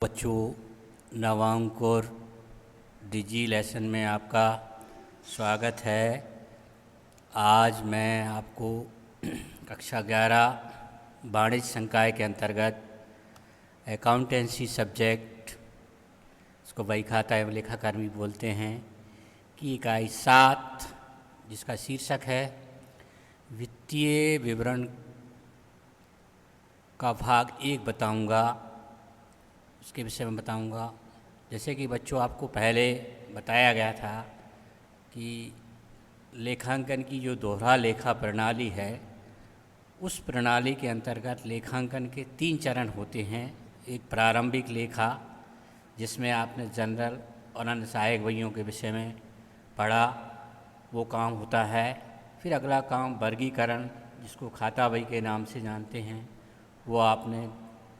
बच्चों, नवांकुर डिजी लेसन में आपका स्वागत है। आज मैं आपको कक्षा 11 वाणिज्य संकाय के अंतर्गत अकाउंटेंसी सब्जेक्ट, इसको बही खाता एवं लेखाकर्मी बोलते हैं, कि इकाई 7 जिसका शीर्षक है वित्तीय विवरण का भाग 1 बताऊंगा। उसके विषय में बताऊंगा। जैसे कि बच्चों, आपको पहले बताया गया था कि लेखांकन की जो दोहरा लेखा प्रणाली है, उस प्रणाली के अंतर्गत लेखांकन के 3 चरण होते हैं। एक प्रारंभिक लेखा, जिसमें आपने जनरल और अन्य सहायक बहियों के विषय में पढ़ा, वो काम होता है। फिर अगला काम वर्गीकरण, जिसको खाता बही के नाम से जानते हैं, वो आपने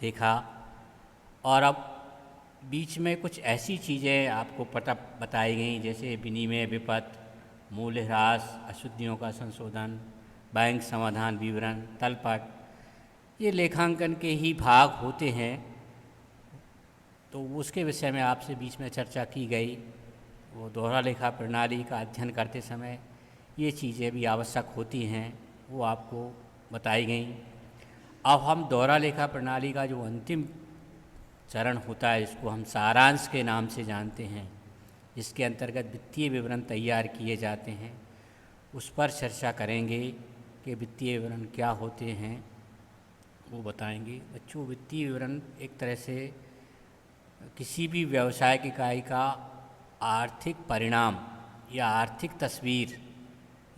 देखा। और अब बीच में कुछ ऐसी चीज़ें आपको बताई गई, जैसे विनिमय विपत्र, मूल्यह्रास, अशुद्धियों का संशोधन, बैंक समाधान विवरण, तलपट। ये लेखांकन के ही भाग होते हैं, तो उसके विषय में आपसे बीच में चर्चा की गई। वो दोहरा लेखा प्रणाली का अध्ययन करते समय ये चीज़ें भी आवश्यक होती हैं, वो आपको बताई गई। अब हम दोहरा लेखा प्रणाली का जो अंतिम चरण होता है, इसको हम सारांश के नाम से जानते हैं, जिसके अंतर्गत वित्तीय विवरण तैयार किए जाते हैं। उस पर चर्चा करेंगे कि वित्तीय विवरण क्या होते हैं, वो बताएंगे। बच्चों, वित्तीय विवरण एक तरह से किसी भी व्यवसायिक इकाई का आर्थिक परिणाम या आर्थिक तस्वीर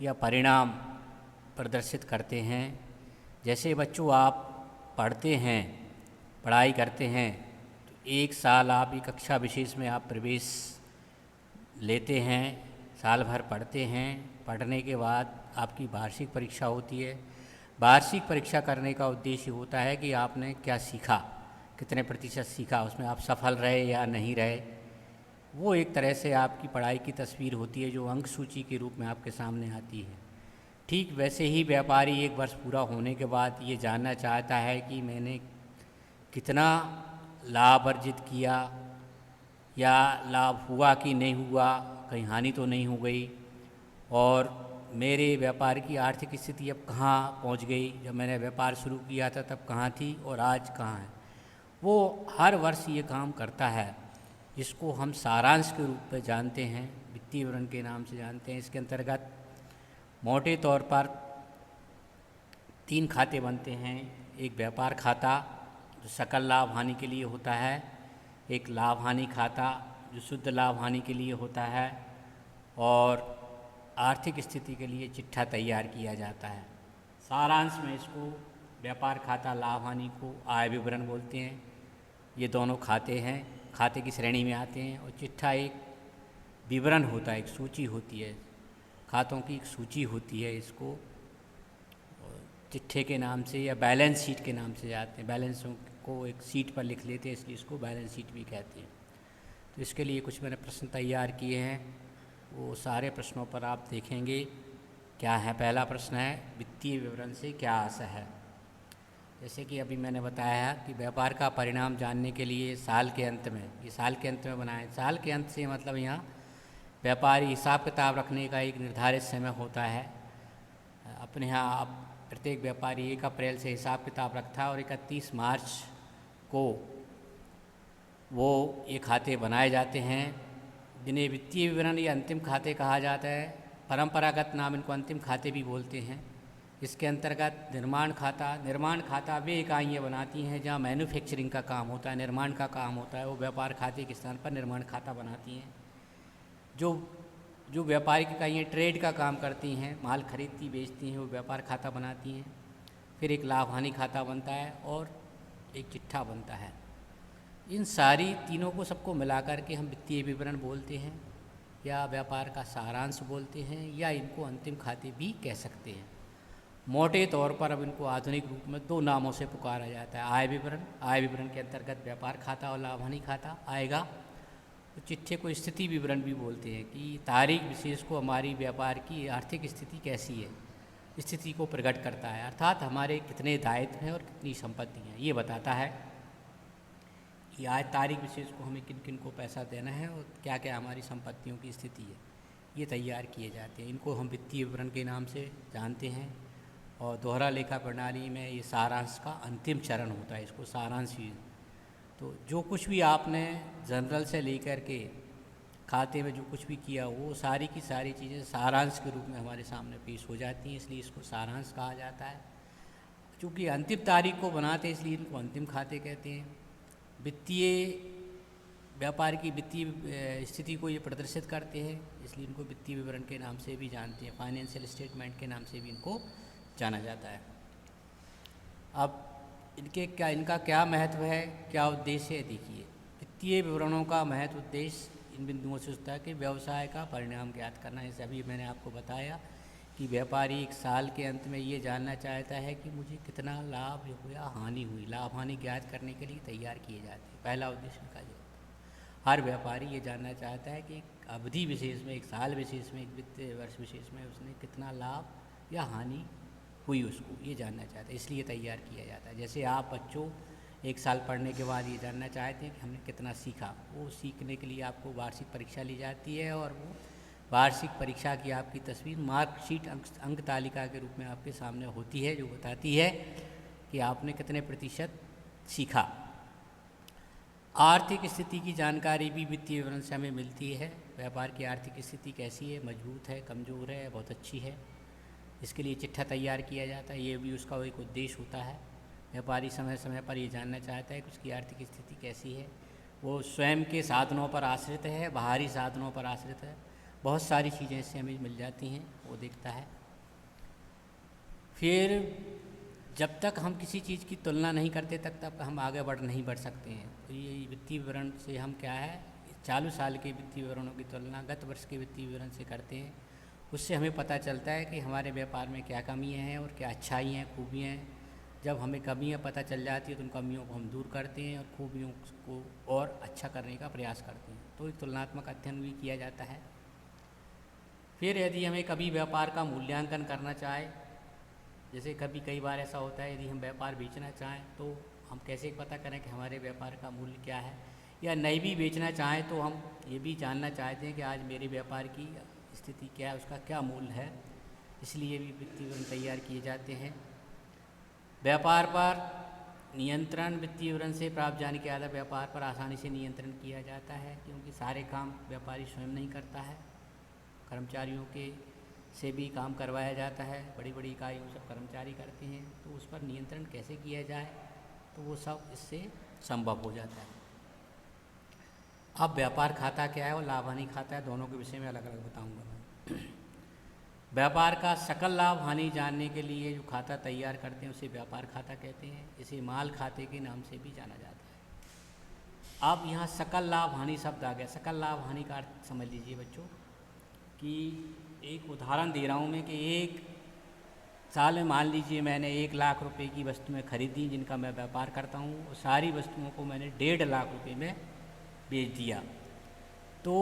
या परिणाम प्रदर्शित करते हैं। जैसे बच्चों, आप पढ़ते हैं, पढ़ाई करते हैं, तो 1 साल आप एक कक्षा विशेष में आप प्रवेश लेते हैं, साल भर पढ़ते हैं। पढ़ने के बाद आपकी वार्षिक परीक्षा होती है। वार्षिक परीक्षा करने का उद्देश्य होता है कि आपने क्या सीखा, कितने प्रतिशत सीखा, उसमें आप सफल रहे या नहीं रहे। वो एक तरह से आपकी पढ़ाई की तस्वीर होती है, जो अंक सूची के रूप में आपके सामने आती है। ठीक वैसे ही व्यापारी 1 वर्ष पूरा होने के बाद ये जानना चाहता है कि मैंने कितना लाभ अर्जित किया, या लाभ हुआ कि नहीं हुआ, कहीं हानि तो नहीं हो गई, और मेरे व्यापार की आर्थिक स्थिति अब कहाँ पहुँच गई, जब मैंने व्यापार शुरू किया था तब कहाँ थी और आज कहाँ है। वो हर वर्ष ये काम करता है, जिसको हम सारांश के रूप में जानते हैं, वित्तीय विवरण के नाम से जानते हैं। इसके अंतर्गत मोटे तौर पर 3 खाते बनते हैं। एक व्यापार खाता, जो सकल लाभ हानि के लिए होता है। एक लाभ हानि खाता, जो शुद्ध लाभ हानि के लिए होता है। और आर्थिक स्थिति के लिए चिट्ठा तैयार किया जाता है। सारांश में इसको व्यापार खाता, लाभ हानि को आय विवरण बोलते हैं। ये दोनों खाते हैं, खाते की श्रेणी में आते हैं। और चिट्ठा एक विवरण होता है, एक सूची होती है, खातों की एक सूची होती है। इसको चिट्ठे के नाम से या बैलेंस शीट के नाम से जाते हैं। बैलेंसों को एक सीट पर लिख लेते हैं, इसलिए इसको बैलेंस शीट भी कहते हैं। तो इसके लिए कुछ मैंने प्रश्न तैयार किए हैं, वो सारे प्रश्नों पर आप देखेंगे क्या है। पहला प्रश्न है, वित्तीय विवरण से क्या आशय है। जैसे कि अभी मैंने बताया कि व्यापार का परिणाम जानने के लिए साल के अंत में, ये साल के अंत में बनाए। साल के अंत से मतलब यहाँ व्यापारी हिसाब किताब रखने का एक निर्धारित समय होता है। अपने यहाँ अब प्रत्येक व्यापारी 1 अप्रैल से हिसाब किताब रखता है और 31 मार्च को वो ये खाते बनाए जाते हैं, जिन्हें वित्तीय विवरण या अंतिम खाते कहा जाता है। परंपरागत नाम इनको अंतिम खाते भी बोलते हैं। इसके अंतर्गत निर्माण खाता वे इकाइयाँ बनाती हैं जहाँ मैन्युफैक्चरिंग का काम होता है, निर्माण का काम होता है, वो व्यापार खाते के स्थान पर निर्माण खाता बनाती हैं। जो व्यापारिक इकाइयाँ ट्रेड का काम करती हैं, माल खरीदती बेचती हैं, वो व्यापार खाता बनाती हैं। फिर एक लाभ हानि खाता बनता है और एक चिट्ठा बनता है। इन सारी तीनों को सबको मिलाकर के हम वित्तीय विवरण बोलते हैं, या व्यापार का सारांश बोलते हैं, या इनको अंतिम खाते भी कह सकते हैं। मोटे तौर पर अब इनको आधुनिक रूप में 2 नामों से पुकारा जाता है। आय विवरण के अंतर्गत व्यापार खाता और लाभ हानि खाता आएगा। तो चिट्ठे को स्थिति विवरण भी बोलते हैं, कि तारीख विशेष को हमारी व्यापार की आर्थिक स्थिति कैसी है, स्थिति को प्रकट करता है। अर्थात हमारे कितने दायित्व हैं और कितनी संपत्ति हैं, ये बताता है। कि आज तारीख विशेष को हमें किन किन को पैसा देना है और क्या क्या हमारी संपत्तियों की स्थिति है, ये तैयार किए जाते हैं। इनको हम वित्तीय विवरण के नाम से जानते हैं। और दोहरा लेखा प्रणाली में ये सारांश का अंतिम चरण होता है, इसको सारांश ही। तो जो कुछ भी आपने जनरल से लेकर के खाते में जो कुछ भी किया, वो सारी की सारी चीज़ें सारांश के रूप में हमारे सामने पेश हो जाती हैं, इसलिए इसको सारांश कहा जाता है। चूँकि अंतिम तारीख को बनाते हैं इसलिए इनको अंतिम खाते कहते हैं। वित्तीय व्यापार की वित्तीय स्थिति को ये प्रदर्शित करते हैं, इसलिए इनको वित्तीय विवरण के नाम से भी जानते हैं, फाइनेंशियल स्टेटमेंट के नाम से भी इनको जाना जाता है। अब इनका क्या महत्व है, क्या उद्देश्य है, देखिए। वित्तीय विवरणों का महत्व उद्देश्य इन बिंदुओं से होता है कि व्यवसाय का परिणाम ज्ञात करना। जैसे अभी मैंने आपको बताया कि व्यापारी एक साल के अंत में ये जानना चाहता है कि मुझे कितना लाभ या हानि हुई। लाभ हानि ज्ञात करने के लिए तैयार किए जाते हैं। पहला उद्देश्य इनका ये, हर व्यापारी ये जानना चाहता है कि एक अवधि विशेष में, एक साल विशेष में, एक वित्तीय वर्ष विशेष में उसने कितना लाभ या हानि हुई, उसको ये जानना चाहता है, इसलिए तैयार किया जाता है। जैसे आप बच्चों एक साल पढ़ने के बाद ये जानना चाहते हैं कि हमने कितना सीखा, वो सीखने के लिए आपको वार्षिक परीक्षा ली जाती है और वो वार्षिक परीक्षा की आपकी तस्वीर मार्कशीट अंक तालिका के रूप में आपके सामने होती है, जो बताती है कि आपने कितने प्रतिशत सीखा। आर्थिक स्थिति की जानकारी भी वित्तीय विवरण से हमें मिलती है। व्यापार की आर्थिक स्थिति कैसी है, मजबूत है, कमज़ोर है, बहुत अच्छी है, इसके लिए चिट्ठा तैयार किया जाता है। ये भी उसका एक उद्देश्य होता है। व्यापारी समय समय पर ये जानना चाहता है कि उसकी आर्थिक स्थिति कैसी है, वो स्वयं के साधनों पर आश्रित है, बाहरी साधनों पर आश्रित है, बहुत सारी चीज़ें इससे हमें मिल जाती हैं, वो देखता है। फिर जब तक हम किसी चीज़ की तुलना नहीं करते तक तक हम आगे नहीं बढ़ सकते हैं। तो ये वित्तीय विवरण से हम क्या है, चालू साल के वित्तीय विवरणों की तुलना गत वर्ष के वित्तीय विवरण से करते हैं। उससे हमें पता चलता है कि हमारे व्यापार में क्या कमियां हैं और क्या अच्छाई हैं, खूबियाँ हैं। जब हमें कमियां पता चल जाती है तो उन कमियों को हम दूर करते हैं और खूबियों को और अच्छा करने का प्रयास करते हैं। तो एक तुलनात्मक अध्ययन भी किया जाता है। फिर यदि हमें कभी व्यापार का मूल्यांकन करना चाहे, जैसे कभी कई बार ऐसा होता है, यदि हम व्यापार बेचना चाहें तो हम कैसे पता करें कि हमारे व्यापार का मूल्य क्या है, या नहीं भी बेचना चाहें तो हम ये भी जानना चाहते हैं कि आज मेरे व्यापार की स्थिति क्या है, उसका क्या मूल्य है, इसलिए भी वित्तीय विवरण तैयार किए जाते हैं। व्यापार पर नियंत्रण, वित्तीय विवरण से प्राप्त जानकारी के आधार व्यापार पर आसानी से नियंत्रण किया जाता है, क्योंकि सारे काम व्यापारी स्वयं नहीं करता है, कर्मचारियों के से भी काम करवाया जाता है। बड़ी बड़ी इकाइयों सब कर्मचारी करते हैं, तो उस पर नियंत्रण कैसे किया जाए, तो वो सब इससे संभव हो जाता है। अब व्यापार खाता क्या है और लाभ हानि खाता है, दोनों के विषय में अलग अलग बताऊंगा मैं। व्यापार का सकल लाभ हानि जानने के लिए जो खाता तैयार करते हैं उसे व्यापार खाता कहते हैं। इसे माल खाते के नाम से भी जाना जाता है। अब यहाँ सकल लाभ हानि शब्द आ गया। सकल लाभ हानि का अर्थ समझ लीजिए बच्चों, कि एक उदाहरण दे रहा हूँ मैं कि एक साल में मान लीजिए मैंने 1 लाख रुपए की वस्तुएं खरीदी जिनका मैं व्यापार करता हूँ, और सारी वस्तुओं को मैंने 1.5 लाख रुपए में बेच दिया। तो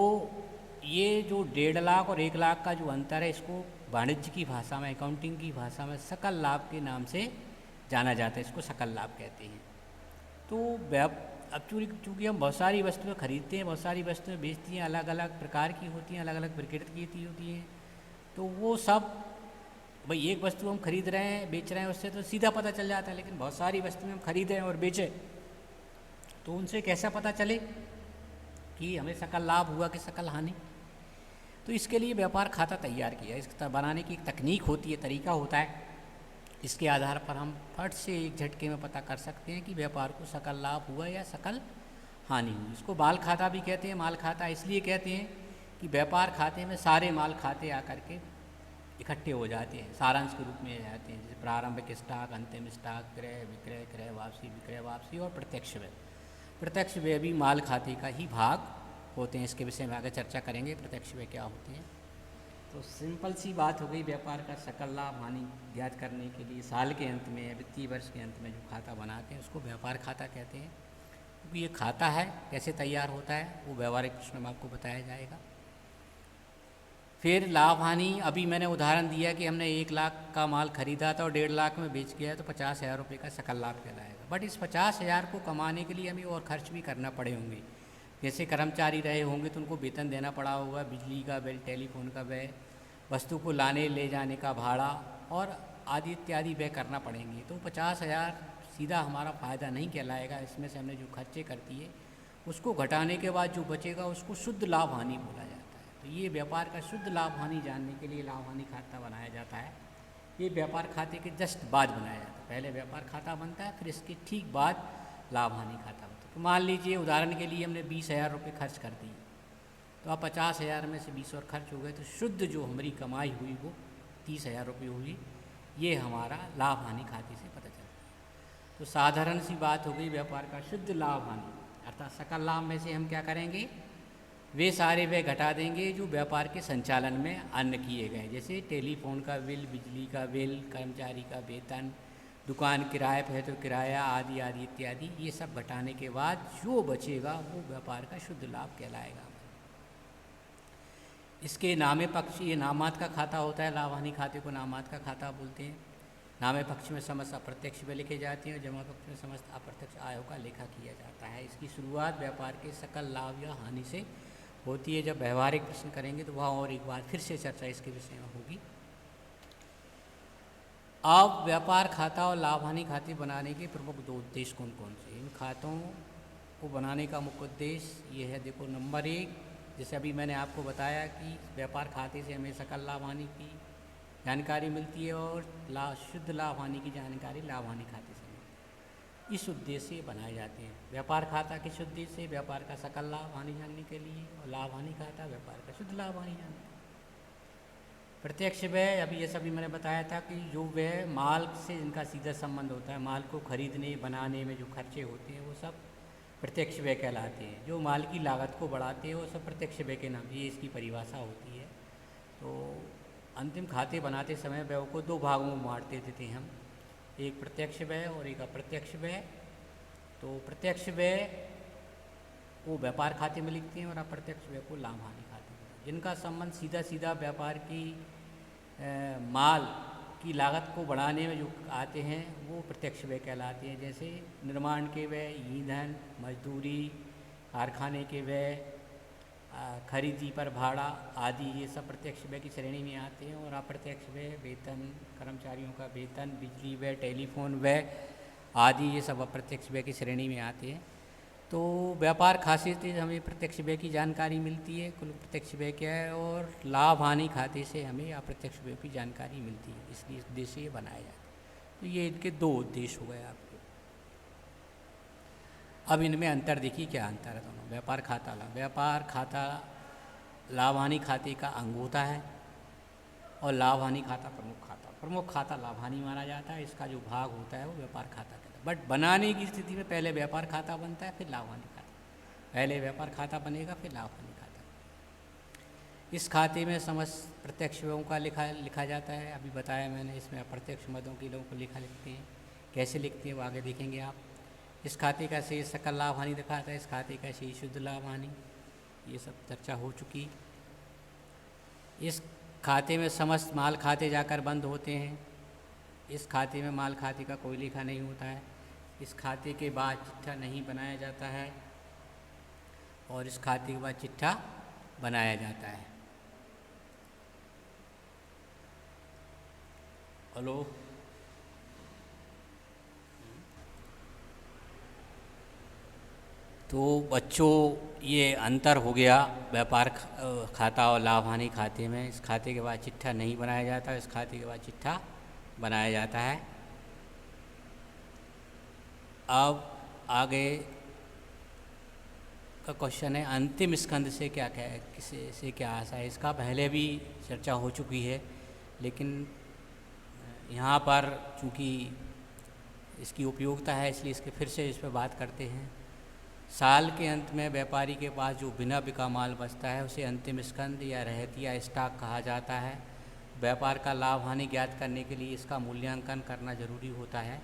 ये जो 1.5 लाख और 1 लाख का जो अंतर है, इसको वाणिज्य की भाषा में, अकाउंटिंग की भाषा में सकल लाभ के नाम से जाना जाता है। इसको सकल लाभ कहते हैं। तो अब चूँकि हम बहुत सारी वस्तुएं खरीदते हैं, बहुत सारी वस्तुएं बेचती हैं, अलग अलग प्रकार की होती हैं, अलग अलग प्रकृति की होती हैं, तो वो सब भाई एक वस्तु हम खरीद रहे हैं, बेच रहे हैं, उससे तो सीधा पता चल जाता है। लेकिन बहुत सारी वस्तुएं हम खरीदें और बेचें तो उनसे कैसा पता चले कि हमें सकल लाभ हुआ कि सकल हानि। तो इसके लिए व्यापार खाता तैयार किया। इसका बनाने की एक तकनीक होती है, तरीका होता है। इसके आधार पर हम फट से एक झटके में पता कर सकते हैं कि व्यापार को सकल लाभ हुआ या सकल हानि हुई। इसको माल खाता भी कहते हैं। माल खाता इसलिए कहते हैं कि व्यापार खाते में सारे माल खाते आकर के इकट्ठे हो जाते हैं, सारांश के रूप में जाते हैं। जैसे प्रारंभिक स्टॉक, अंतिम स्टॉक, क्रय विक्रय, क्रय वापसी, विक्रय वापसी और प्रत्यक्ष व्यय। प्रत्यक्ष व्यय भी माल खाते का ही भाग होते हैं। इसके विषय में आगे चर्चा करेंगे, प्रत्यक्ष व्यय क्या होते हैं। तो सिंपल सी बात हो गई, व्यापार का सकल लाभ हानि ज्ञात करने के लिए साल के अंत में, वित्तीय वर्ष के अंत में जो खाता बनाते हैं उसको व्यापार खाता कहते हैं। क्योंकि ये खाता है, कैसे तैयार होता है वो व्यवहारिक प्रश्न में आपको बताया जाएगा। फिर लाभ हानि, अभी मैंने उदाहरण दिया कि हमने 1 लाख का माल खरीदा था और 1.5 लाख में बेच गया, तो 50,000 रुपये का सकल लाभ कहलाएगा। बट इस 50,000 को कमाने के लिए हमें और खर्च भी करना पड़े होंगे। जैसे कर्मचारी रहे होंगे तो उनको वेतन देना पड़ा होगा, बिजली का बिल, टेलीफोन का व्यय, वस्तु को लाने ले जाने का भाड़ा और आदि इत्यादि व्यय करना पड़ेंगे। तो 50,000 सीधा हमारा फ़ायदा नहीं कहलाएगा। इसमें से हमने जो खर्चे कर दिए उसको घटाने के बाद जो बचेगा उसको शुद्ध लाभ हानि बोला जाता है। तो ये व्यापार का शुद्ध लाभ हानि जानने के लिए लाभ हानि खाता बनाया जाता है। ये व्यापार खाते के जस्ट बाद बनाया जाता है। पहले व्यापार खाता बनता है, फिर इसके ठीक बाद लाभ हानि खाता बनता है। तो मान लीजिए उदाहरण के लिए हमने 20,000 रुपये खर्च कर दिए, तो अब 50,000 में से 20 और खर्च हो गए, तो शुद्ध जो हमारी कमाई हुई वो 30,000 रुपये हुई। ये हमारा लाभ हानि खाते से पता चलता है। तो साधारण सी बात हो गई व्यापार का शुद्ध लाभ हानि, अर्थात सकल लाभ में से हम क्या करेंगे, वे सारे व्यय घटा देंगे जो व्यापार के संचालन में अन्य किए गए, जैसे टेलीफोन का बिल, बिजली का बिल, कर्मचारी का वेतन, दुकान किराए पे है तो किराया आदि आदि इत्यादि। ये सब घटाने के बाद जो बचेगा वो व्यापार का शुद्ध लाभ कहलाएगा। इसके नामे पक्ष, ये नामात का खाता होता है, लाभ हानि खाते को नामात का खाता बोलते हैं। नामे पक्ष में समस्त अप्रत्यक्ष व्यय लिखे जाते हैं और जमा पक्ष में समस्त अप्रत्यक्ष आयों का लेखा किया जाता है। इसकी शुरुआत व्यापार के सकल लाभ या हानि से होती है। जब व्यवहारिक प्रश्न करेंगे तो वहाँ और एक बार फिर से चर्चा इसके विषय में होगी। अब व्यापार खाता और लाभ हानि खाते बनाने के प्रमुख 2 उद्देश्य कौन कौन से। इन खातों को बनाने का मुख्य उद्देश्य ये है, देखो नंबर 1, जैसे अभी मैंने आपको बताया कि व्यापार खाते से हमें सकल लाभ हानि की जानकारी मिलती है और शुद्ध लाभ हानि की जानकारी लाभ हानि खाते से मिलती है। इस उद्देश्य से बनाए जाते हैं। व्यापार खाता किस उद्देश्य से, व्यापार का सकल लाभ हानि जानने के लिए, और लाभ हानि खाता व्यापार का शुद्ध लाभ हानि जानने। प्रत्यक्ष व्यय, अभी ये सभी मैंने बताया था कि जो व्यय माल से इनका सीधा संबंध होता है, माल को खरीदने बनाने में जो खर्चे होते हैं वो सब प्रत्यक्ष व्यय कहलाते हैं। जो माल की लागत को बढ़ाते हैं वो सब प्रत्यक्ष व्यय के नाम, ये इसकी परिभाषा होती है। तो अंतिम खाते बनाते समय व्यय को 2 भागों में बांट देते थे हम, एक प्रत्यक्ष व्यय और एक अप्रत्यक्ष व्यय। तो प्रत्यक्ष व्यय को व्यापार खाते में लिखते हैं और अप्रत्यक्ष व्यय को लाभ हानि खाते में। जिनका संबंध सीधा सीधा व्यापार की माल की लागत को बढ़ाने में जो आते हैं वो प्रत्यक्ष व्यय कहलाते हैं। जैसे निर्माण के व्यय, ईंधन, मजदूरी, कारखाने के व्यय, खरीदी पर भाड़ा आदि, ये सब प्रत्यक्ष व्यय की श्रेणी में आते हैं। और अप्रत्यक्ष व्यय, वेतन, कर्मचारियों का वेतन, बिजली व्यय, टेलीफोन व्यय आदि, ये सब अप्रत्यक्ष व्यय की श्रेणी में आते हैं। तो व्यापार खाते से हमें प्रत्यक्ष व्यय की जानकारी मिलती है, कुल प्रत्यक्ष व्यय क्या है, और लाभ हानि खाते से हमें अप्रत्यक्ष व्यय की जानकारी मिलती है। इसलिए इस उद्देश्य से ये बनाया जाता है। तो ये इनके 2 उद्देश्य हो गए आपके। अब इनमें अंतर देखिए, क्या अंतर है दोनों। व्यापार खाता लाभ हानि खाते का अंग होता है और लाभ हानि खाता प्रमुख खाता लाभ हानि माना जाता है। इसका जो भाग होता है वो व्यापार खाता कहता है। बट बनाने की स्थिति में पहले व्यापार खाता बनता है, फिर लाभ हानि खाता। पहले व्यापार खाता बनेगा, फिर लाभ हानि खाता। इस खाते में समस्त प्रत्यक्ष व्ययों का लिखा जाता है। अभी बताया मैंने, इसमें अप्रत्यक्ष मदों के लोगों को लिखते हैं। कैसे लिखते हैं वो आगे देखेंगे आप। इस खाते का शेष सकल लाभ हानि दिखाता है, इस खाते का शेष शुद्ध लाभ हानि, ये सब चर्चा हो चुकी। इस खाते में समस्त माल खाते जाकर बंद होते हैं। इस खाते में माल खाते का कोई लेखा नहीं होता है। इस खाते के बाद चिट्ठा नहीं बनाया जाता है और इस खाते के बाद चिट्ठा बनाया जाता है। हेलो, तो बच्चों ये अंतर हो गया व्यापार खाता और लाभ हानि खाते में। इस खाते के बाद चिट्ठा नहीं बनाया जाता, इस खाते के बाद चिट्ठा बनाया जाता है। अब आगे का क्वेश्चन है, अंतिम स्कंद से क्या क्या आशा है। इसका पहले भी चर्चा हो चुकी है, लेकिन यहाँ पर चूँकि इसकी उपयोगिता है इसलिए इसके फिर से इस पर बात करते हैं। साल के अंत में व्यापारी के पास जो बिना बिका माल बचता है उसे अंतिम स्कंद या रहती या स्टॉक कहा जाता है। व्यापार का लाभ हानि ज्ञात करने के लिए इसका मूल्यांकन करना जरूरी होता है,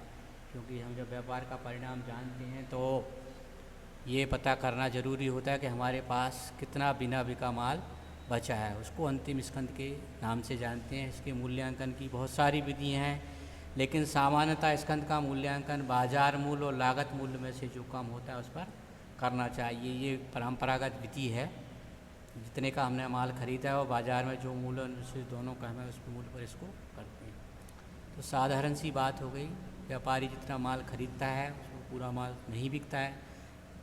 क्योंकि हम जब व्यापार का परिणाम जानते हैं तो ये पता करना जरूरी होता है कि हमारे पास कितना बिना बिका माल बचा है उसको अंतिम स्कंद के नाम से जानते हैं। इसके मूल्यांकन की बहुत सारी विधियाँ हैं, लेकिन सामान्यतः स्कंद का मूल्यांकन बाजार मूल्य और लागत मूल्य में से जो कम होता है उस पर करना चाहिए। ये परंपरागत विधि है। जितने का हमने माल खरीदा है और बाज़ार में जो मूल्य उनसे दोनों का हमें उस मूल्य पर इसको करते हैं। तो साधारण सी बात हो गई, व्यापारी जितना माल खरीदता है उसमें पूरा माल नहीं बिकता है।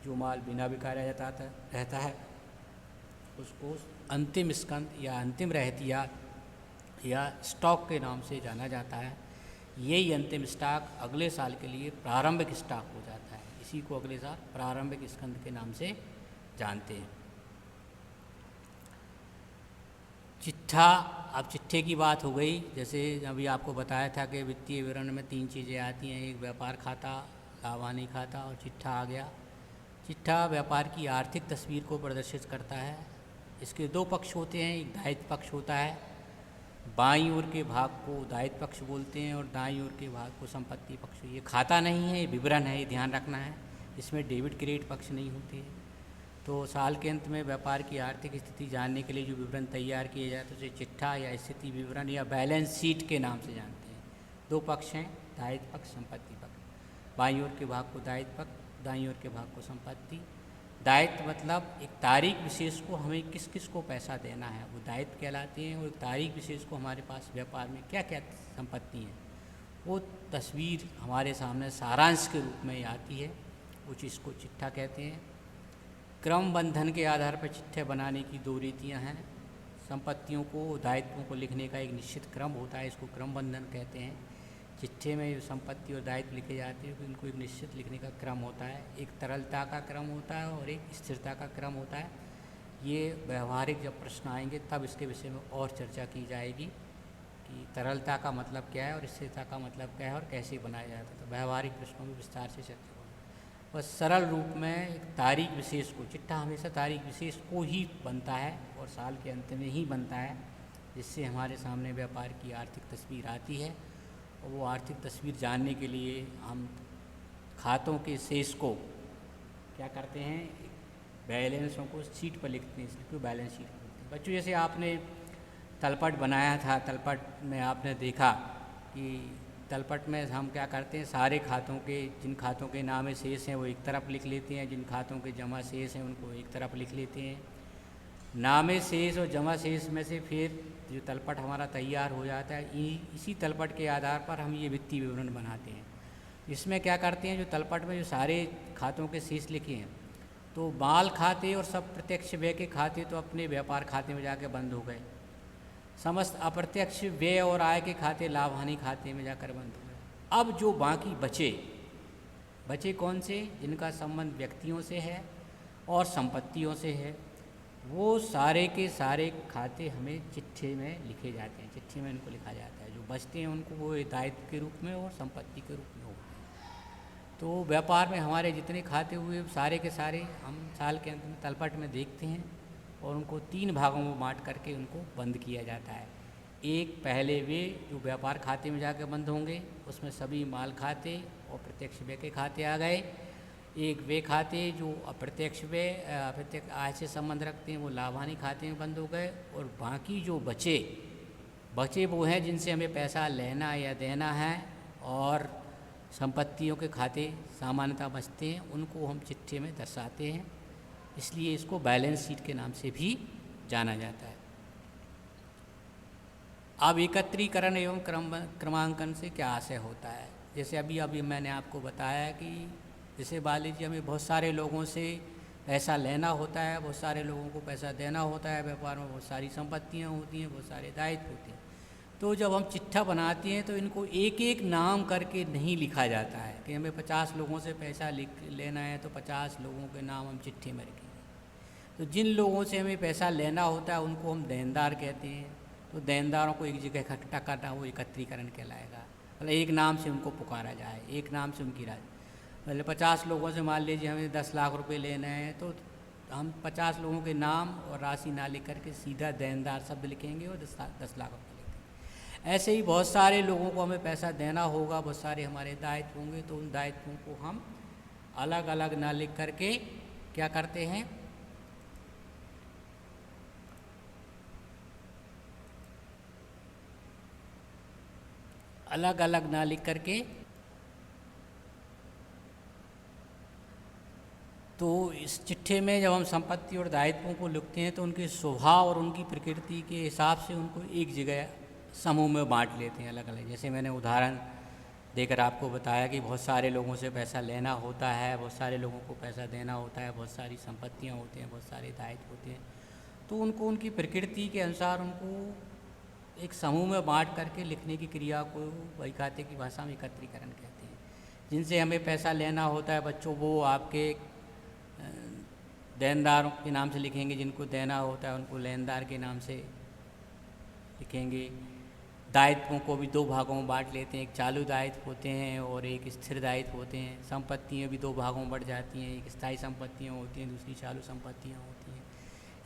जो माल बिना बिका रहता है उसको अंतिम स्कंद या अंतिम रहतिया या स्टॉक के नाम से जाना जाता है। यही अंतिम स्टॉक अगले साल के लिए प्रारंभिक स्टॉक हो जाता है। इसी को अगले साल प्रारंभिक स्कंद के नाम से जानते हैं। चिट्ठा, अब चिट्ठे की बात हो गई। जैसे अभी आपको बताया था कि वित्तीय विवरण में 3 चीज़ें आती हैं, एक व्यापार खाता, लाभ हानि खाता और चिट्ठा आ गया। चिट्ठा व्यापार की आर्थिक तस्वीर को प्रदर्शित करता है। इसके 2 पक्ष होते हैं, एक दायित्व पक्ष होता है, बाईं ओर के भाग को दायित्व पक्ष बोलते हैं और दाईं ओर के भाग को संपत्ति पक्ष। ये खाता नहीं है, ये विवरण है, ये ध्यान रखना है। इसमें डेबिट क्रेडिट पक्ष नहीं होते हैं। तो साल के अंत में व्यापार की आर्थिक स्थिति जानने के लिए जो विवरण तैयार किए जाते हैं उसे चिट्ठा या स्थिति विवरण या बैलेंस शीट के नाम से जानते हैं। 2 पक्ष हैं, दायित्व पक्ष, संपत्ति पक्ष। बाईं ओर के भाग को दायित्व पक्ष, दाईं ओर के भाग को संपत्ति। दायित्व मतलब एक तारीख विशेष को हमें किस किस को पैसा देना है, वो दायित्व कहलाते हैं। और तारीख विशेष को हमारे पास व्यापार में क्या क्या संपत्ति हैं वो तस्वीर हमारे सामने सारांश के रूप में आती है, वो चीज़ को चिट्ठा कहते हैं। क्रम बंधन के आधार पर चिट्ठे बनाने की 2 रीतियाँ हैं। संपत्तियों को, दायित्वों को लिखने का एक निश्चित क्रम होता है, इसको क्रम बंधन कहते हैं। चिट्ठे में जो संपत्ति और दायित्व लिखे जाते हैं इनको एक निश्चित लिखने का क्रम होता है। एक तरलता का क्रम होता है और एक स्थिरता का क्रम होता है। ये व्यवहारिक जब प्रश्न आएंगे तब इसके विषय में और चर्चा की जाएगी कि तरलता का मतलब क्या है और स्थिरता का मतलब क्या है और कैसे बनाया जाता है। तो व्यवहारिक प्रश्नों में विस्तार से चर्चा होगी। बस सरल रूप में एक तारीख विशेष को, चिट्ठा हमेशा तारीख विशेष को ही बनता है और साल के अंत में ही बनता है, जिससे हमारे सामने व्यापार की आर्थिक तस्वीर आती है। और वो आर्थिक तस्वीर जानने के लिए हम खातों के शेष को क्या करते हैं, बैलेंसों को शीट पर लिखते हैं, इसलिए बैलेंस शीट बोलते हैं। बच्चों, जैसे आपने तलपट बनाया था, तलपट में आपने देखा कि तलपट में हम क्या करते हैं, सारे खातों के, जिन खातों के नामे शेष हैं वो एक तरफ लिख लेते हैं, जिन खातों के जमा शेष हैं उनको एक तरफ लिख लेते हैं। नामे शेष और जमा शेष में से फिर जो तलपट हमारा तैयार हो जाता है, इसी तलपट के आधार पर हम ये वित्तीय विवरण बनाते हैं। इसमें क्या करते हैं, जो तलपट में जो सारे खातों के शेष लिखे हैं, तो माल खाते और सब प्रत्यक्ष व्यय के खाते तो अपने व्यापार खाते में जाकर बंद हो गए। समस्त अप्रत्यक्ष व्यय और आय के खाते लाभ हानि खाते में जाकर बंद हो गए। अब जो बाकी बचे कौन से, जिनका संबंध व्यक्तियों से है और संपत्तियों से है, वो सारे के सारे खाते हमें चिट्ठे में लिखे जाते हैं। चिट्ठे में इनको लिखा जाता है। जो बचते हैं उनको वो दायित्व के रूप में और संपत्ति के रूप में होते हैं। तो व्यापार में हमारे जितने खाते हुए सारे के सारे हम साल के अंत में तलपट में देखते हैं और उनको 3 भागों में बांट करके उनको बंद किया जाता है। एक, पहले वे जो व्यापार खाते में जाकर बंद होंगे, उसमें सभी माल खाते और प्रत्यक्ष व्यय के खाते आ गए। एक वे खाते जो अप्रत्यक्ष व्यय अप्रत्यक्ष आय से संबंध रखते हैं, वो लाभ हानि खाते में बंद हो गए। और बाकी जो बचे वो हैं जिनसे हमें पैसा लेना या देना है और संपत्तियों के खाते सामान्यतः बचते हैं, उनको हम चिट्ठे में दर्शाते हैं। इसलिए इसको बैलेंस शीट के नाम से भी जाना जाता है। अब एकत्रीकरण एवं क्रमांकन से क्या आशय होता है। जैसे अभी मैंने आपको बताया कि जैसे मान लीजिए हमें बहुत सारे लोगों से पैसा लेना होता है, बहुत सारे लोगों को पैसा देना होता है, व्यापार में बहुत सारी संपत्तियां होती हैं, बहुत सारे दायित्व होते हैं। तो जब हम चिट्ठा बनाते हैं तो इनको एक एक नाम करके नहीं लिखा जाता है कि हमें 50 लोगों से पैसा लेना है तो 50 लोगों के नाम हम चिट्ठे में रखेंगे। तो जिन लोगों से हमें पैसा लेना होता है उनको हम देनदार कहते हैं। तो देनदारों को एक जगह इकट्ठा करना वो एकत्रीकरण कहलाएगा। मतलब एक नाम से उनको पुकारा जाए, एक नाम से उनकी राशि। मतलब 50 लोगों से मान लीजिए हमें 10 लाख रुपए लेना है तो हम 50 लोगों के नाम और राशि ना लिख करके सीधा देनदार शब्द लिखेंगे और 10 लाख रुपये लिखेंगे। ऐसे ही बहुत सारे लोगों को हमें पैसा देना होगा, बहुत सारे हमारे दायित्व होंगे, तो उन दायित्वों को हम अलग अलग ना लिख करके क्या करते हैं, अलग अलग ना लिख करके, तो इस चिट्ठे में जब हम संपत्ति और दायित्वों को लिखते हैं तो उनके स्वभाव और उनकी प्रकृति के हिसाब से उनको एक जगह समूह में बांट लेते हैं अलग अलग। जैसे मैंने उदाहरण देकर आपको बताया कि बहुत सारे लोगों से पैसा लेना होता है, बहुत सारे लोगों को पैसा देना होता है, बहुत सारी संपत्तियां होती हैं, बहुत सारे दायित्व होते हैं, तो उनको उनकी प्रकृति के अनुसार उनको एक समूह में बांट करके लिखने की क्रिया को वही खाते की भाषा में एकत्रीकरण कहते हैं। जिनसे हमें पैसा लेना होता है बच्चों, वो आपके देनदारों के नाम से लिखेंगे, जिनको देना होता है उनको लेनदार के नाम से लिखेंगे। दायित्वों को भी दो भागों में बांट लेते हैं, एक चालू दायित्व होते हैं और एक स्थिर दायित्व होते हैं। संपत्तियां भी दो भागों में बढ़ जाती हैं, एक स्थायी संपत्तियां होती हैं, दूसरी चालू संपत्तियां होती हैं।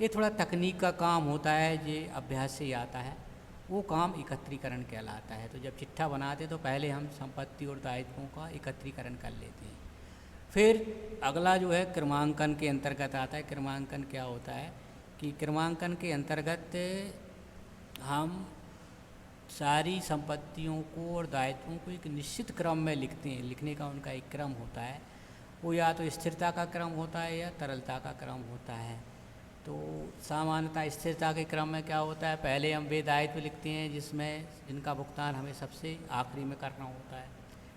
ये थोड़ा तकनीक का काम होता है, ये अभ्यास से ही आता है, वो काम एकत्रीकरण कहलाता है। तो जब चिट्ठा बनाते तो पहले हम संपत्ति और दायित्वों का एकत्रीकरण कर लेते हैं। फिर अगला जो है क्रमांकन के अंतर्गत आता है। क्रमांकन क्या होता है कि क्रमांकन के अंतर्गत हम सारी संपत्तियों को और दायित्वों को एक निश्चित क्रम में लिखते हैं। लिखने का उनका एक क्रम होता है, वो या तो स्थिरता का क्रम होता है या तरलता का क्रम होता है। तो सामान्यतः स्थिरता के क्रम में क्या होता है, पहले हम वे दायित्व लिखते हैं जिनका भुगतान हमें सबसे आखिरी में करना होता है,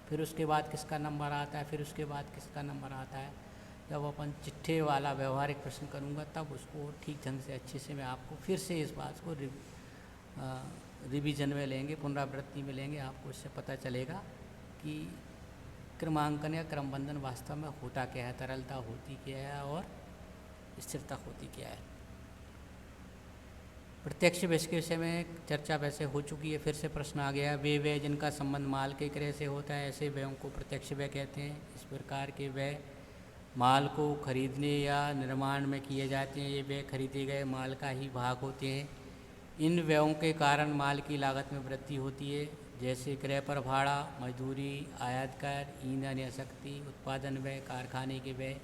फिर उसके बाद किसका नंबर आता है, फिर उसके बाद किसका नंबर आता है। जब अपन चिट्ठे वाला व्यवहारिक प्रश्न करूँगा तब उसको ठीक ढंग से अच्छे से मैं आपको फिर से इस बात को रिवीजन में लेंगे, पुनरावृत्ति में लेंगे। आपको इससे पता चलेगा कि क्रमांकन या क्रमबंधन वास्तव में होता क्या है, तरलता होती क्या है और स्थिरता होती क्या है। प्रत्यक्ष व्यय के विषय में चर्चा वैसे हो चुकी है, फिर से प्रश्न आ गया। वे व्यय जिनका संबंध माल के क्रय से होता है, ऐसे व्ययों को प्रत्यक्ष व्यय कहते हैं। इस प्रकार के व्यय माल को खरीदने या निर्माण में किए जाते हैं। ये व्यय खरीदे गए माल का ही भाग होते हैं। इन व्ययों के कारण माल की लागत में वृद्धि होती है, जैसे क्रय पर भाड़ा, मजदूरी, आयात कर, ईंधन या शक्ति, उत्पादन व्यय, कारखाने के व्यय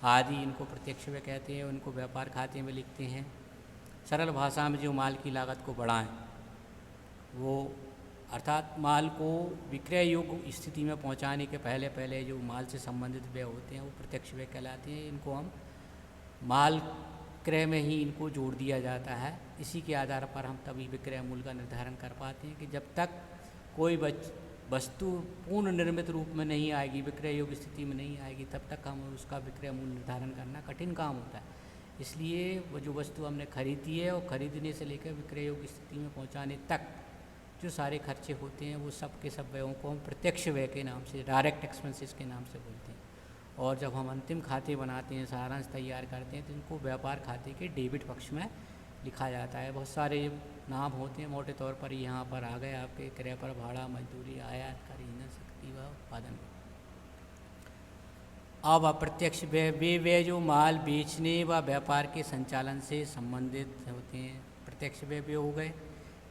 आदि। इनको प्रत्यक्ष व्यय कहते हैं। उनको व्यापार खाते में लिखते हैं। सरल भाषा में जो माल की लागत को बढ़ाएं, वो अर्थात माल को विक्रय योग्य स्थिति में पहुंचाने के पहले पहले जो माल से संबंधित व्यय होते हैं वो प्रत्यक्ष व्यय कहलाते हैं। इनको हम माल क्रय में ही इनको जोड़ दिया जाता है। इसी के आधार पर हम तभी विक्रय मूल्य का निर्धारण कर पाते हैं कि जब तक कोई वस्तु पूर्ण निर्मित रूप में नहीं आएगी, विक्रय योग्य स्थिति में नहीं आएगी, तब तक हम उसका विक्रय मूल्य निर्धारण करना कठिन काम होता है। इसलिए वो जो वस्तु हमने खरीदी है और खरीदने से लेकर विक्रय योग्य स्थिति में पहुंचाने तक जो सारे खर्चे होते हैं वो सब के सब व्ययों को हम प्रत्यक्ष व्यय के नाम से, डायरेक्ट एक्सपेंसेस के नाम से बोलते हैं। और जब हम अंतिम खाते बनाते हैं, सारांश तैयार करते हैं, तो इनको व्यापार खाते के डेबिट पक्ष में लिखा जाता है। बहुत सारे नाम होते हैं, मोटे तौर पर यहाँ पर आ गए आपके क्रय पर भाड़ा, मजदूरी, आयात कर, ईंधन, शक्ति व उत्पादन। अब अप्रत्यक्ष व्यय वे व्यय जो माल बेचने व व्यापार के संचालन से संबंधित होते हैं। प्रत्यक्ष व्यय वे हो गए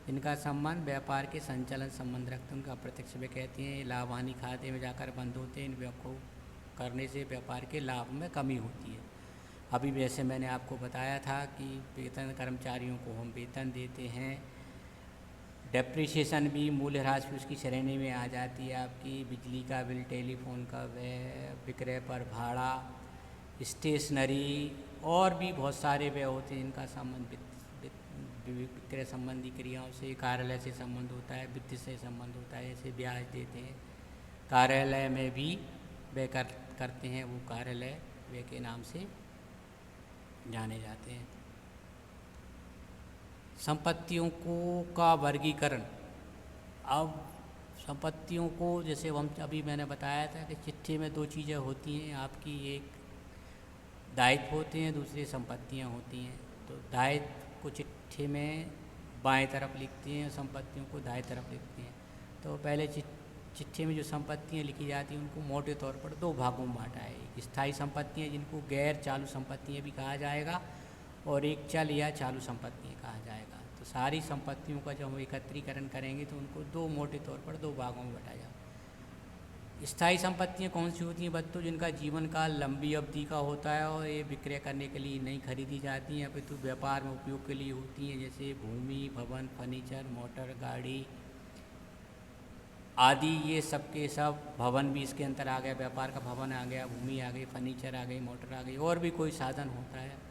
इनका संबंध व्यापार के संचालन संबंध रखते हैं, उनका अप्रत्यक्ष व्यय कहते हैं। लाभ हानि खाते में जाकर बंद होते हैं। इन व्यय को करने से व्यापार के लाभ में कमी होती है। अभी वैसे मैंने आपको बताया था कि वेतन, कर्मचारियों को हम वेतन देते हैं। डेप्रिसिएशन भी मूल्यह्रास भी उसकी श्रेणी में आ जाती है। आपकी बिजली का बिल, टेलीफोन का व्यय, विक्रय पर भाड़ा, स्टेशनरी और भी बहुत सारे व्यय होते हैं। इनका संबंध विक्रय संबंधी क्रियाओं से, कार्यालय से संबंध होता है, वित्त से संबंध होता है। जैसे ब्याज देते हैं, कार्यालय में भी व्यय करते हैं, वो कार्यालय व्यय के नाम से जाने जाते हैं। संपत्तियों को का वर्गीकरण। अब संपत्तियों को जैसे हम अभी मैंने बताया था कि चिट्ठी में दो चीज़ें होती हैं आपकी, एक दायित्व होते हैं, दूसरी संपत्तियां होती हैं। तो दायित्व को चिट्ठी में बाएं तरफ लिखते हैं, संपत्तियों को दाएं तरफ लिखते हैं। तो पहले चिट्ठी में जो संपत्तियां लिखी जाती हैं उनको मोटे तौर पर दो भागों में बांटा है। एक स्थायी संपत्तियां जिनको गैर चालू संपत्तियां भी कहा जाएगा, और एक चल या चालू संपत्तियां कहा जाएगा। तो सारी संपत्तियों का जब हम एकत्रीकरण करेंगे तो उनको दो मोटे तौर पर दो भागों में बांटा जाएगा। स्थायी संपत्तियां कौन सी होती हैं बच्चों? जिनका जीवन काल लंबी अवधि का होता है और ये विक्रय करने के लिए नहीं खरीदी जाती हैं, अपितु व्यापार में उपयोग के लिए होती हैं। जैसे भूमि, भवन, फर्नीचर, मोटर, गाड़ी, आदि ये सब के सब भवन भी इसके अंदर आ गया, व्यापार का भवन आ गया, भूमि आ गई, फर्नीचर आ गई, मोटर आ गई, और भी कोई साधन होता है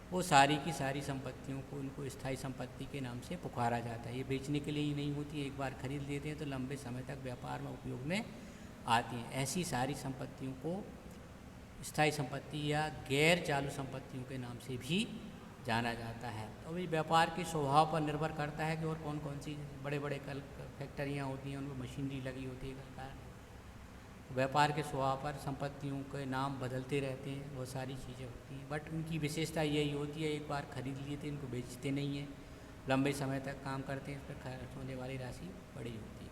वो सारी की सारी संपत्तियों को उनको स्थायी संपत्ति के नाम से पुकारा जाता है। ये बेचने के लिए ही नहीं होती, एक बार खरीद लेते हैं तो लंबे समय तक व्यापार में उपयोग में आती हैं। ऐसी सारी संपत्तियों को स्थायी संपत्ति या गैर चालू संपत्तियों के नाम से भी जाना जाता है। तो ये व्यापार के स्वभाव पर निर्भर करता है कि और कौन कौन सी बड़े बड़े कल फैक्ट्रियाँ होती हैं, उनमें मशीनरी लगी होती है, व्यापार के स्वभाव पर संपत्तियों के नाम बदलते रहते हैं, बहुत सारी चीज़ें होती हैं। बट उनकी विशेषता यही होती है, एक बार खरीद लिए थे इनको बेचते नहीं हैं, लंबे समय तक काम करते हैं, इस पर खर्च होने वाली राशि बड़ी होती है।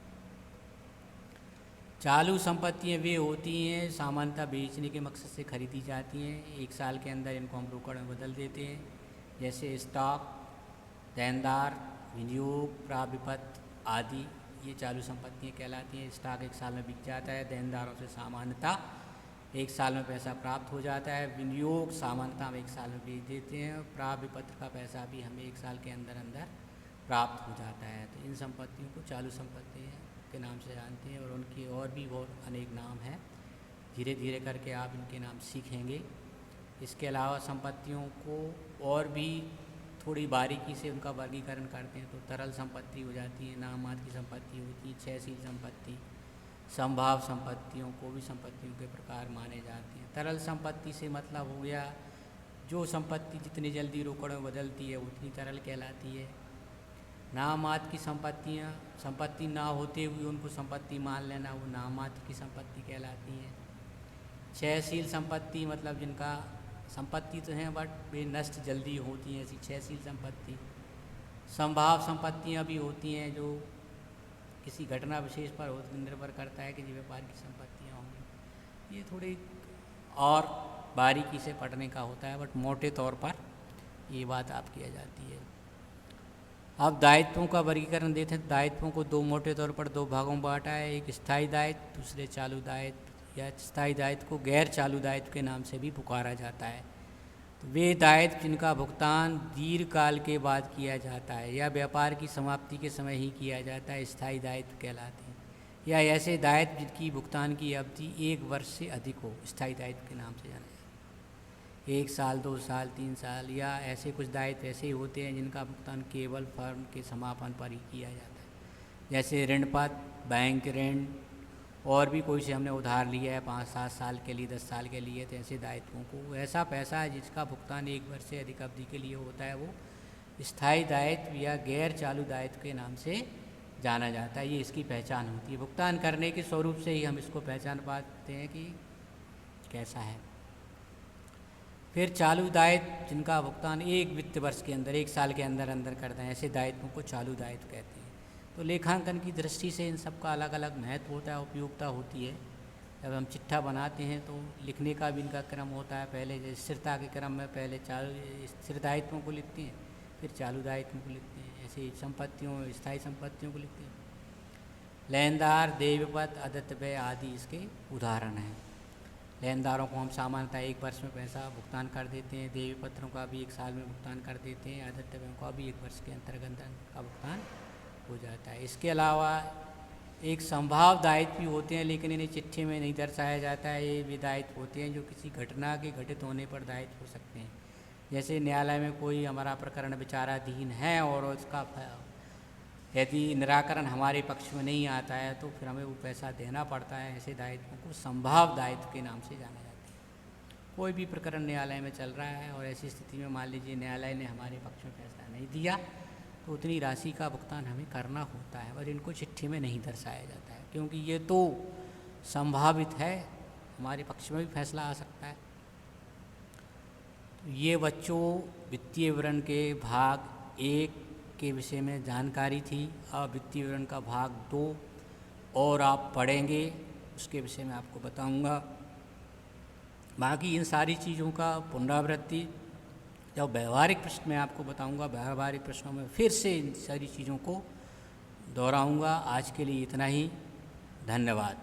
चालू संपत्तियाँ वे होती हैं सामान्यतः बेचने के मकसद से खरीदी जाती हैं, एक साल के अंदर इनको हम रोकड़ में बदल देते हैं, जैसे स्टॉक, देनदार, विनियोग, प्राप्य आदि ये चालू संपत्तियाँ कहलाती हैं। स्टॉक एक साल में बिक जाता है, देनदारों से सामान्यतः एक साल में पैसा प्राप्त हो जाता है, विनियोग सामान्यतः हम एक साल में बेच देते हैं, प्राप्य पत्र का पैसा भी हमें एक साल के अंदर अंदर प्राप्त हो जाता है। तो इन संपत्तियों को चालू संपत्ति के नाम से जानते हैं और उनके और भी बहुत अनेक नाम हैं, धीरे धीरे करके आप इनके नाम सीखेंगे। इसके अलावा संपत्तियों को और भी थोड़ी बारीकी से उनका वर्गीकरण करते हैं तो तरल संपत्ति हो जाती है, नाममात्र की संपत्ति होती है, क्षयशील संपत्ति, संभाव संपत्तियों को भी संपत्तियों के प्रकार माने जाते हैं। तरल संपत्ति से मतलब हो गया जो संपत्ति जितनी जल्दी रोकड़ में बदलती है उतनी तरल कहलाती है। नाममात्र की संपत्तियाँ, संपत्ति ना होते हुए उनको संपत्ति मान लेना, वो नाममात्र की संपत्ति कहलाती हैं। क्षयशील संपत्ति मतलब जिनका संपत्ति तो हैं बट वे नष्ट जल्दी होती हैं, ऐसी क्षयशील संपत्ति। संभाव संपत्तियां भी होती हैं जो किसी घटना विशेष पर निर्भर करता है कि जो व्यापार की संपत्तियां होंगी। ये थोड़ी और बारीकी से पढ़ने का होता है बट मोटे तौर पर ये बात आपकी आ जाती है। अब दायित्वों का वर्गीकरण देते हैं। दायित्वों को दो मोटे तौर पर दो भागों में बांटा है, एक स्थायी दायित्व, दूसरे चालू दायित्व। या स्थायी दायित्व को गैर चालू दायित्व के नाम से भी पुकारा जाता है। तो वे दायित्व जिनका भुगतान दीर्घकाल के बाद किया जाता है या व्यापार की समाप्ति के समय ही किया जाता है, स्थायी दायित्व कहलाते हैं। या ऐसे दायित्व जिनकी भुगतान की अवधि 1 वर्ष से अधिक हो, स्थायी दायित्व के नाम से जाना जाता है। 1 साल, 2 साल, 3 साल या ऐसे कुछ दायित्व ऐसे ही होते हैं जिनका भुगतान केवल फर्म के समापन पर ही किया जाता है, जैसे ऋण पत्र, बैंक ऋण, और भी कोई से हमने उधार लिया है 5-7 साल के लिए, 10 साल के लिए, तो ऐसे दायित्वों को ऐसा पैसा है जिसका भुगतान 1 वर्ष से अधिक अवधि के लिए होता है वो स्थायी दायित्व या गैर चालू दायित्व के नाम से जाना जाता है। ये इसकी पहचान होती है। भुगतान करने के स्वरूप से ही हम इसको पहचान पाते हैं कि कैसा है। फिर चालू दायित्व जिनका भुगतान 1 वित्त वर्ष के अंदर, 1 साल के अंदर अंदर करते हैं, ऐसे दायित्वों को चालू दायित्व कहते हैं। तो लेखांकन की दृष्टि से इन सब का अलग अलग महत्व होता है, उपयोगिता होती है। जब हम चिट्ठा बनाते हैं तो लिखने का भी इनका क्रम होता है। पहले जैसे स्थिरता के क्रम में पहले चालू स्थिर दायित्वों को लिखते हैं, फिर चालू दायित्वों को लिखते हैं। ऐसे संपत्तियों, स्थायी संपत्तियों को लिखते हैं। लेनदार, देयपत्र, आदित्य व्यय आदि इसके उदाहरण हैं। लेनदारों को हम सामान्यतः 1 वर्ष में पैसा भुगतान कर देते हैं, देय पत्रों का भी 1 साल में भुगतान कर देते हैं, आदित्य व्ययों का भी 1 वर्ष के अंतर्गत का भुगतान हो जाता है। इसके अलावा एक संभाव दायित्व भी होते हैं लेकिन इन्हें चिट्ठी में नहीं दर्शाया जाता है। ये भी दायित्व होते हैं जो किसी घटना के घटित होने पर दायित्व हो सकते हैं। जैसे न्यायालय में कोई हमारा प्रकरण विचाराधीन है और उसका यदि निराकरण हमारे पक्ष में नहीं आता है तो फिर हमें वो पैसा देना पड़ता है। ऐसे दायित्वों को संभाव दायित्व के नाम से जाना जाता है। कोई भी प्रकरण न्यायालय में चल रहा है और ऐसी स्थिति में मान लीजिए न्यायालय ने हमारे पक्ष में फैसला नहीं दिया तो उतनी राशि का भुगतान हमें करना होता है और इनको चिट्ठी में नहीं दर्शाया जाता है क्योंकि ये तो संभावित है, हमारे पक्ष में भी फैसला आ सकता है। तो ये बच्चों वित्तीय विवरण के भाग 1 के विषय में जानकारी थी। अब वित्तीय विवरण का भाग 2 और आप पढ़ेंगे, उसके विषय में आपको बताऊंगा। बाकी इन सारी चीज़ों का पुनरावृत्ति जब व्यवहारिक प्रश्न में आपको बताऊंगा, व्यवहारिक प्रश्नों में फिर से इन सारी चीज़ों को दोहराऊंगा। आज के लिए इतना ही, धन्यवाद।